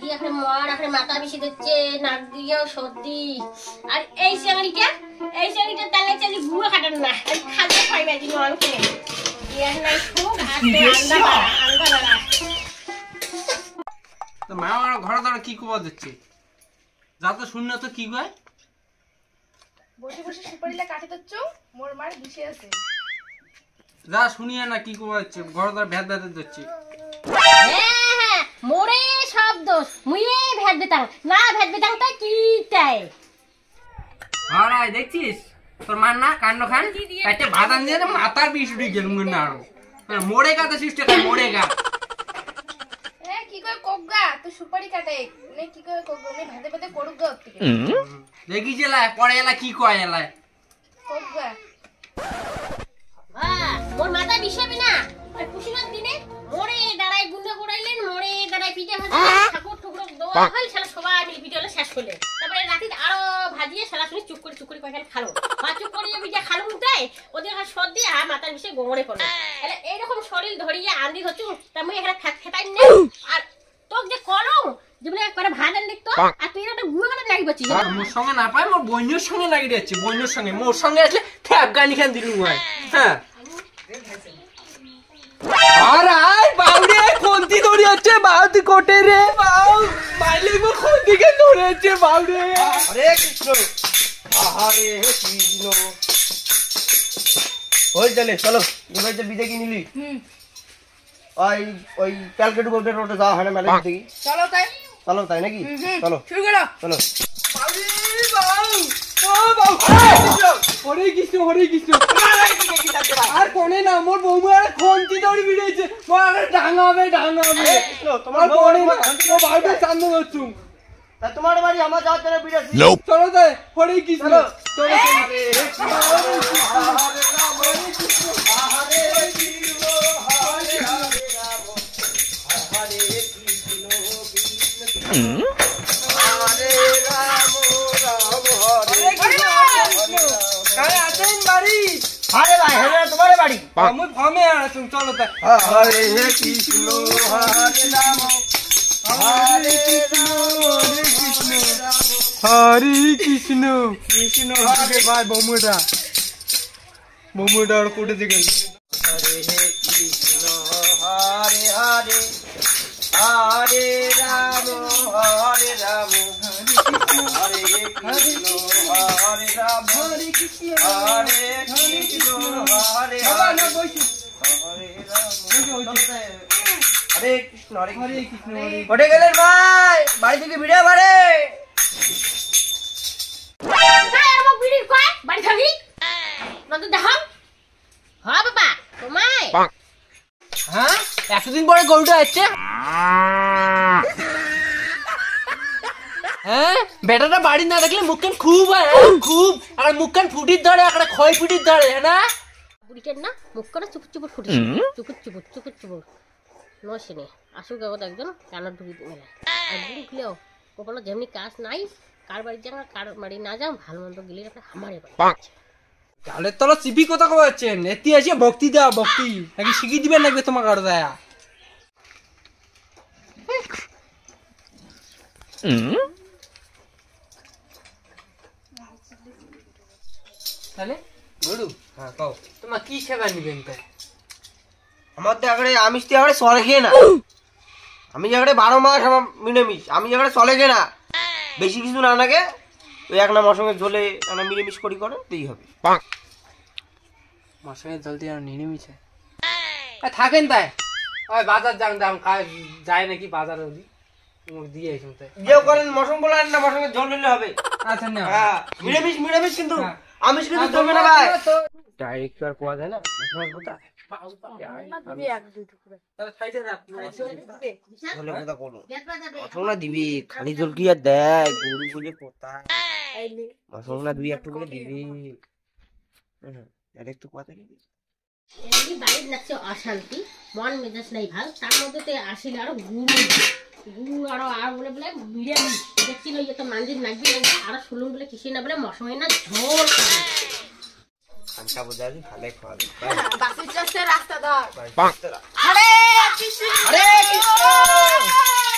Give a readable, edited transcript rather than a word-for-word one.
সর্দি এখন মার এখন মাথা বেশি দিচ্ছে, নাক দিয়েও সর্দি। আর এই চাকরিটা তাহলে চালি গুঁড়ো কাটান না, খাদ্য খাইবে দিন অনেকে ইয়ার নাই খুব আন্দা তো মা আমার ঘরে ধরে কি খবর দিচ্ছে, যা তো শূন্য তো কি কয় বসে বসে সুপারিলা কাটে দিচ্ছ, মোর মার বিষে আছে। যা শুনিয়ে না কি খবর হচ্ছে, ঘরে ধরে ভেদ ভেদ দিচ্ছে। হ্যাঁ মোরে সব দোষ, মুয়ে ভেদ দিতাম না, ভেদ দিতাম তাই কি তাই। আরে দেখছিস তোর মান না কাণ্ড খান একটা বাদাম দিয়ে মাথার বিষ উঠে গেল না আরো মোড়ে গাতে সৃষ্টি করে মোড়ে গা। কি কয় কোগা তো সুপারি কাটে নে, কি কয় কোগা নে ভাতে ভাতে করুক গা থেকে দেখি জেলা পরে এলা কি কয় এলায় কোগা। মোর মাথা বিষাবে না, আর খুশিমার দিনে মোড়ে দাঁড়ায় গুন্ডা করাইলেন, মোড়ে দাঁড়ায় পিঠে ভাজা ঠাকুর ঠুকরো দোয়া হল, শালা সবাই মিলে পিঠে হলে শেষ করলে। তারপরে রাতে আরো ভাজিয়ে শালা শুনি চুপ করে কয়েকখানে খালো, বা চুপ করিয়ে পিঠে খালো দেয়, ওদের সর্দি আর মাথার বিষে গোমরে পড়ে। তাহলে এইরকম শরীর ধরিয়ে আন্দি হচ্ছু, তার মুই এখানে খেতাই না। আর তোকে যে করো যেগুলো একবারে ভাজেন দেখতো, আর তুই একটা গুঁড়ো কাটা লাগি পাচ্ছিস। মোর সঙ্গে না পাই মোর বইনের সঙ্গে লাগিয়ে যাচ্ছে, বইনের সঙ্গে মোর সঙ্গে আসলে থ্যাপ গানি খান দিলু হয়। হ্যাঁ আর আই বাউরে কোনটি দড়ি হচ্ছে বাউতি কোটে রে বাউ মাইলে মো কোনটি কে দড়িয়েছে বাউরে। হরে কৃষ্ণ হরে কৃষ্ণ। ওই চলে চলো এবার যে বিদে কি নিলি ওই ক্যালকাটা বোর্ডের রোডে যাওয়া হয় না মেলা দেখি। চলো তাই চলো তাই নাকি, চলো শুরু করো। চলো হরে কৃষ্ণ হরে কৃষ্ণ। আর কোনে না মোর বৌমা আর কোনটি দড়ি বিড়েছে, মোর ডাঙাবে তোমার বড় না ও ভাইবে চান্দ হচ্ছু। তা তোমার বাড়ি আমার যাওয়ার জন্য বিড়েছি। চলো তাই হরে কৃষ্ণ চলো। আরে ভাই হ্যাঁ তোমার বাড়ি আমি ফর্মে আছো, চলো তাই। হরে কৃষ্ণ হরে রাম হরে কৃষ্ণ হরে কৃষ্ণ কৃষ্ণ হরে ভাই বৌমুটা আর কোটে দিকে। হরে কৃষ্ণ হরে হরে হরে রাম হরে রাম হরে কৃষ্ণ হরে রাম হরে কৃষ্ণ হরে কৃষ্ণ হরে হরে হরে কৃষ্ণ হরে কৃষ্ণ। কোটে গেলেন ভাই, বাড়ি থেকে ভিডিও বাড়ে বাড়ি থাকি নতুন দেখাও। হ্যাঁ বাবা তোমায় হ্যাঁ এতদিন পরে গরুটা আসছে। হ্যাঁ বেটাটা বাড়ি না দেখলে মুখখান খুব খুব আর মুখখান ফুটির ধরে একটা ক্ষয় ফুটির ধরে না বুড়িটার না মুখ করে চুপুর চুপুর ফুটে চুপুর চুপুর নসেনে আসুক আগত একজন কানের ঢুকি মেলায় আর বুড়ি খুলেও কপালে যেমনি কাজ নাই, কার বাড়ি যান আর কার বাড়ি না যাও ভালো মন্দ গেলে একটা আমারে বাড়ি। তাহলে তোরা চিপি কথা কচ্ছেন এতি আসে ভক্তি দেওয়া ভক্তি নাকি শিখিয়ে দিবেন লাগবে তোমার ঘর দেয়া। তাহলে গরু হ্যাঁ কও তোমার কি সেবা নিবেন তাই? আমার তো এবারে আমিষ তো এবারে চলে খেয়ে না, আমি এবারে 12 মাস আমার মিলেমিশ, আমি এবারে চলে খেয়ে না, বেশি কিছু না লাগে ওই এক নাম সঙ্গে ঝোলে একটা মিলেমিশ করি করে তেই হবে। মার সঙ্গে জল দিয়ে নিরামিষে থাকেন তাই ওই বাজার যান দাম যায় নাকি বাজার দিয়ে তাই যে করেন মশং বলে না মশঙ্গে ঝোল নিলে হবে। আচ্ছা না হ্যাঁ মিলেমিশ কিন্তু আমিষ কিন্তু চলবে না ভাই, ডাইরেক্ট আর পাওয়া যায় না মশলার কথা। মশলা দিবি খালি জল কি আর দেয় গরু বলে কোথায় মশলা দুই একটু করে দিবি একটু কথা দিবি। এমনি বাড়ির লাগছে অশান্তি, মন মেজাজ নাই ভাল, তার মধ্যে তো আসলে আরো গুড় আরো আর বলে বলে বিরিয়ানি দেখছি না তো মাঞ্জির নাগবি লাগবে আরো শুনুন বলে কিছু না বলে মশাই না ঝোল খানটা বোঝাবি ভালো খাওয়াবে বাসের চাষে রাস্তা ধর। আরে